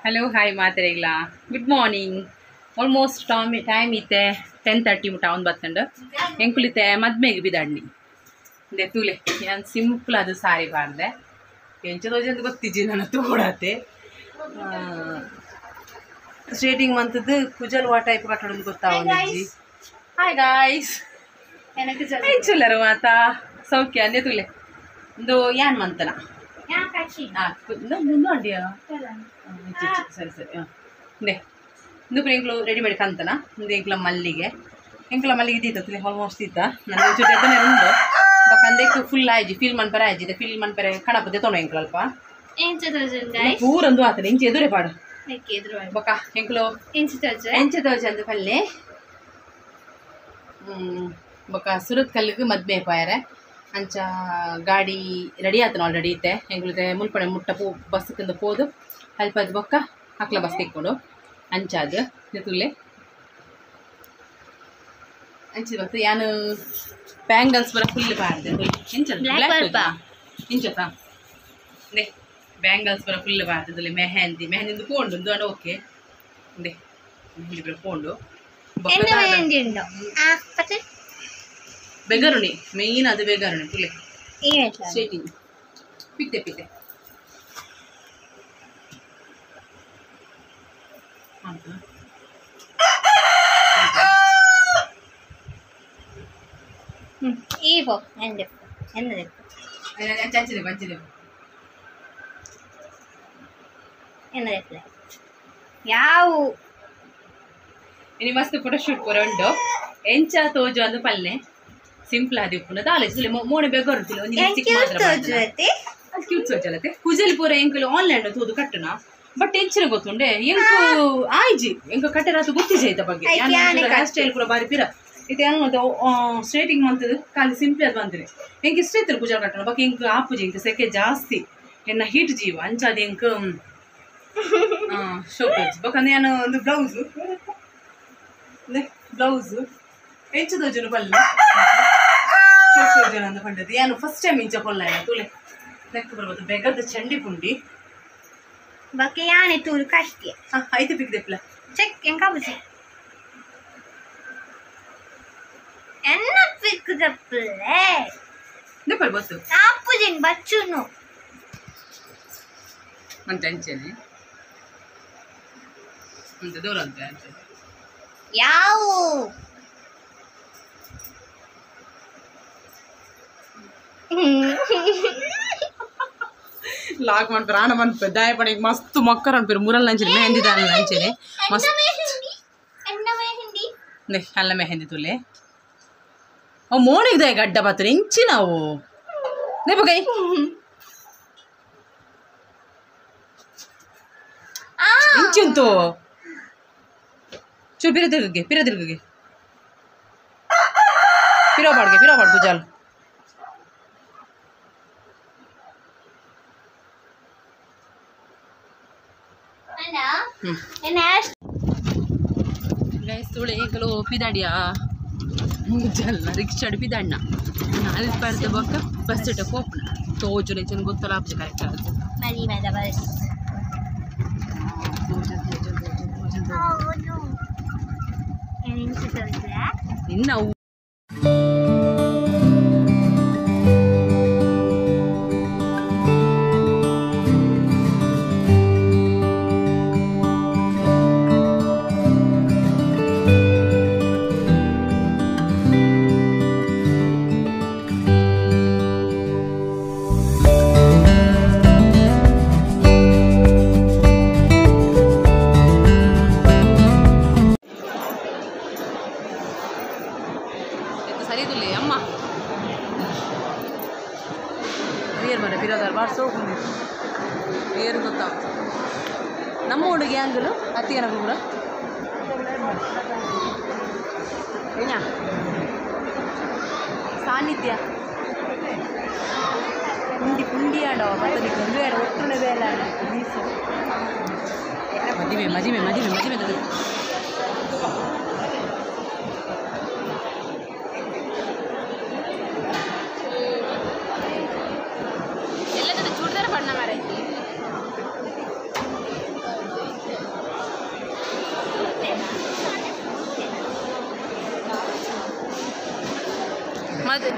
Hello, hi ಮಾತ್ರೆಗ್ಲಾ. Good morning. Almost time ಇತ್ತೆ 10:30 ಮುಟ ಅವ್ನು ಬತ್ತಂಡು ಎಂಕುಲಿತೆ ಮದ್ಮೆಗೆ ಬಿದಾಡ್ನಿ ಇಂದೆ ತೂಲೆ ನಾನು ಸಿಂಪಲ್ ಅದು ಸಾರಿ ಬಾರ್ದೆ ಎಂಚದೋಜಂದು ಗೊತ್ತಿಜ್ಜಿ ನನ್ನ ತೋಡಾತೆ ಸ್ಟ್ರೇಟಿಂಗ್ ಮಂತದ್ದು ಕುಜಲ್ ವಾ ಟೈಪ್ ಕಟ್ಟೋದು ಗೊತ್ತಾವೊಂದಿಜ್ಜಿ. ಹಾಯ್ ಗಾಯ್ಸ್, ಎಂಚುಲ್ಲರು ಮಾತಾ ಸೌಖ್ಯ ಅಂದೆ ತೂಲೆ ಒಂದು ಯಾನ್ ಮಂತನ ಅಂಡಿಯಾ ಸರಿ ಸರಿ ಇಂದೆ ಇಂದು ಎಂಕ್ಲು ರೆಡಿಮೇಡ್ ಕಂತನ ಇಂದು ಎಂಕ್ಲ ಮಲ್ಲಿಗೆ ದೀತತ್ಲೆ ಆಲ್ಮೋಸ್ಟ್ ದೀತ ನನ್ನ ಒಂಚೂರು ಎದ್ದನೆ ಉಂಡು ಬೊಕ್ಕ ಅಂದೆಕ್ ಫುಲ್ ಆಯ್ಜಿ ಫೀಲ್ ಮನ್ಪರ ಆಯ್ಜಿದೆ ಫೀಲ್ ಮನ್ಪರೆ ಕಣಪದೆ ತೊಣೊ ಎಂಕ್ಲು ಅಲ್ಪ ಪೂರಂದು ಆತನ ಇಂಚೆ ಎದುರೇ ಪಾಡು ಬೊಕ್ಕ ಎಂಕ್ಲು ಎಂಚೆ ತೋಜ ಅಂದು ಪಲ್ಲೆ ಬೊಕ್ಕ ಸುರತ್ ಕಲ್ಲಿಗೆ ಮದ್ಮೆ ಪಾಯರೆ ಅಂಚ ಗಾಡಿ ರೆಡಿ ಆತನ ಆಲ್ರೆಡಿ ಇತ್ತೆ ಎಂಗ್ಳದೆ ಮುಲ್ಪಡೆ ಮುಟ್ಟ ಬಸ್ಸಿಂದ ಪೋದು ಅಲ್ಪ ಅದು ಬೊಕ್ಕ ಹಕ್ಲ ಬಸ್ ತೆಕ್ಕೊಂಡು ಅಂಚಾದ ತುಲ್ಲೆ ಅಂಚಿದ ಬತ್ತು ಯಾನು ಬ್ಯಾಂಗಲ್ಸ್ ಬರ ಫುಲ್ ಬಾರ್ದೆ ಇಂಚತ ದೇ ಬ್ಯಾಂಗಲ್ಸ್ ಬರ ಫುಲ್ ಬಾರ್ದೆ ಮೆಹಂದಿ ಪೋಂಡು ಅದು ಓಕೆ ದೇ ಮೆಹಂದಿ ಬರ ಪೋಂಡು ಬೆಗರುಣಿ ಮೇನ್ ಅದು ಬೆಗರುಣಿ ತುಲೆ ಸ್ಟ್ರೇಟಿಂಗ್ ಪಿತ್ತೆ ಯಾವ ಇನಿ ಮಸ್ತ್ ಫೋಟೋಶೂಟ್ ಪೂರ ಉಂಡು ಎಂಚ ತೋಜು ಅಂದು ಪಲ್ಲೆ ಸಿಂಪಲ್ ಆದಿ ಉಪ್ಪುನ ದಾಲೆ ಮೋಣೆ ಬೆಗರುತ್ತಿಲ್ಲ ಕ್ಯೂಟ್ ಸೋಚಲತ್ತೆ ಕುಜಲಿ ಪೂರ ಎಂಕಲು ಆನ್ಲೈನ್ ತೋದು ಕಟ್ಟುನ ಬಟ್ ಹೆಚ್ಚಿನ ಗೊತ್ತುಂಡೆ ಎಂಕು ಆಯ್ಜಿ ಎಂಕ ಕಟ್ಟೆರಾತು ಗೊತ್ತಿಜೆ ಇದ್ದ ಬಗ್ಗೆ ಹೇರ್ ಸ್ಟೈಲ್ ಪೂರ ಬಾರಿ ಪಿರ ಇದು ಹೆಂಗ್ ಸ್ಟ್ರೇಟಿಂಗ್ ಮಂತದ್ದು ಖಾಲಿ ಸಿಂಪಲ್ ಅದು ಬಂದಿರಿ ಎಂಕ್ ಇಷ್ಟ ಇತ್ತು ಪೂಜಾ ಕಟ್ಟಣ ಬಕ್ಕ ಎಂಕ್ ಆಪುಜಿ ಎಂಕ್ ಸೆಕೆ ಜಾಸ್ತಿ ಎನ್ನ ಹೀಟ್ ಜೀವ ಅಂಚಾದ ಎಂಕ್ ಶೋಕೇಜ್ ಬಕ್ಕಂದ್ರೆ ನಾನು ಒಂದು ಬ್ಲೌಸು ಎಂಚದೋಜನು ಪಲ್ಲೆ ಶೋಕೇಜನ ಅಂದು ಪಂಡದು ಏನು ಫಸ್ಟ್ ಟೈಮ್ ಇಂಚ ಪೊಲ್ಲ ತುಲೆ ಲೆಕ್ಕ ಬರ್ಬೋದು ಬೆಗದ ಚಂಡಿ ಪುಂಡಿ ಬಕ್ಕೆ ಯಾನೆ ತೂರು ಕಷ್ಟಿ ಐದು ಪಿಕ್ದೆಪ್ಲ ಚೆಕ್ ಎಂಕಾಬುಸಿ ಎನ್ನ ಪಿಕ್ದೆಪ್ಲೆ ದೆಪ್ಪಲ್ ಬಸ್ಸು ಆಪುಜಿಂಗ್ ಬಚ್ಚುನು ಅಂತ ಅಂಚೆನೆ ಅಂತ ದೂರ ಅಂತ ಅಂಚೆ ಯಾವ ಲಾಗ್ ಮಾಡ್ತಾರೆ ಆನ ಬಂತು ದಾಯ ಪಡೆಗೆ ಮಸ್ತ್ ಮಕ್ಕರ ಅನ್ಪೇರು ಮೂರಲ್ಲಿ ನಂಚನೆ ಮೆಹಂದಿ ದಾನ ನಂಚನೆ ಮಸ್ತ್ ಅಲ್ಲ ಮೆಹಂದಿ ತುಲೆ ಅವು ಮೋಣಿಗೆ ದಾಯ ಗಡ್ಡ ಬತ್ತರು ಇಂಚಿ ನಾವು ನೆಪಗೈ ಇಂಚಿ ಉಂಟು ಚೂ ಪಿರದಿರ್ಗೆ ಪಿರೋಬಾಡ್ಗೆ ಗುಜಾಲ್ ತುಳೆ ಎಂಕಲು ಪಿದಾಡಿಯಾ ಜಲ್ಲ ರಿಕ್ಷಾಡ್ ಪಿದಾಡ್ನ ಅಲ್ಲಿ ಪರ್ದೆ ಬೊಕ್ಕ ಬಸ್ ಇಟ್ಟ ಪೋಪ್ನ ತೋಜು ನೆಚ್ಚನ್ ಗೊತ್ತಲ್ಲ ಆಪ್ಜೆ ಕರೆಕ್ಟ್ ಆಗುತ್ತೆ ಇನ್ನು ಸರಿದುಲ್ಲೆ ಅಮ್ಮ ಏರ್ ಮನೆ ಪಿರೋದಾರ ಬಾರ್ಸೋ ಏರು ಗೊತ್ತಾವ ನಮ್ಮ ಹುಡುಗಿ ಅಂಗಲು ಅತ್ತಿಯನ ಕೂಡ ಏನ ಸಾನ್ನಿಧ್ಯ ಪುಂಡಿ ಆಡೋ ಮತ್ತೆ ಒಂದು ಎರಡು ಒಟ್ಟು ಬೇಡ ಮದುವೆ ಮದು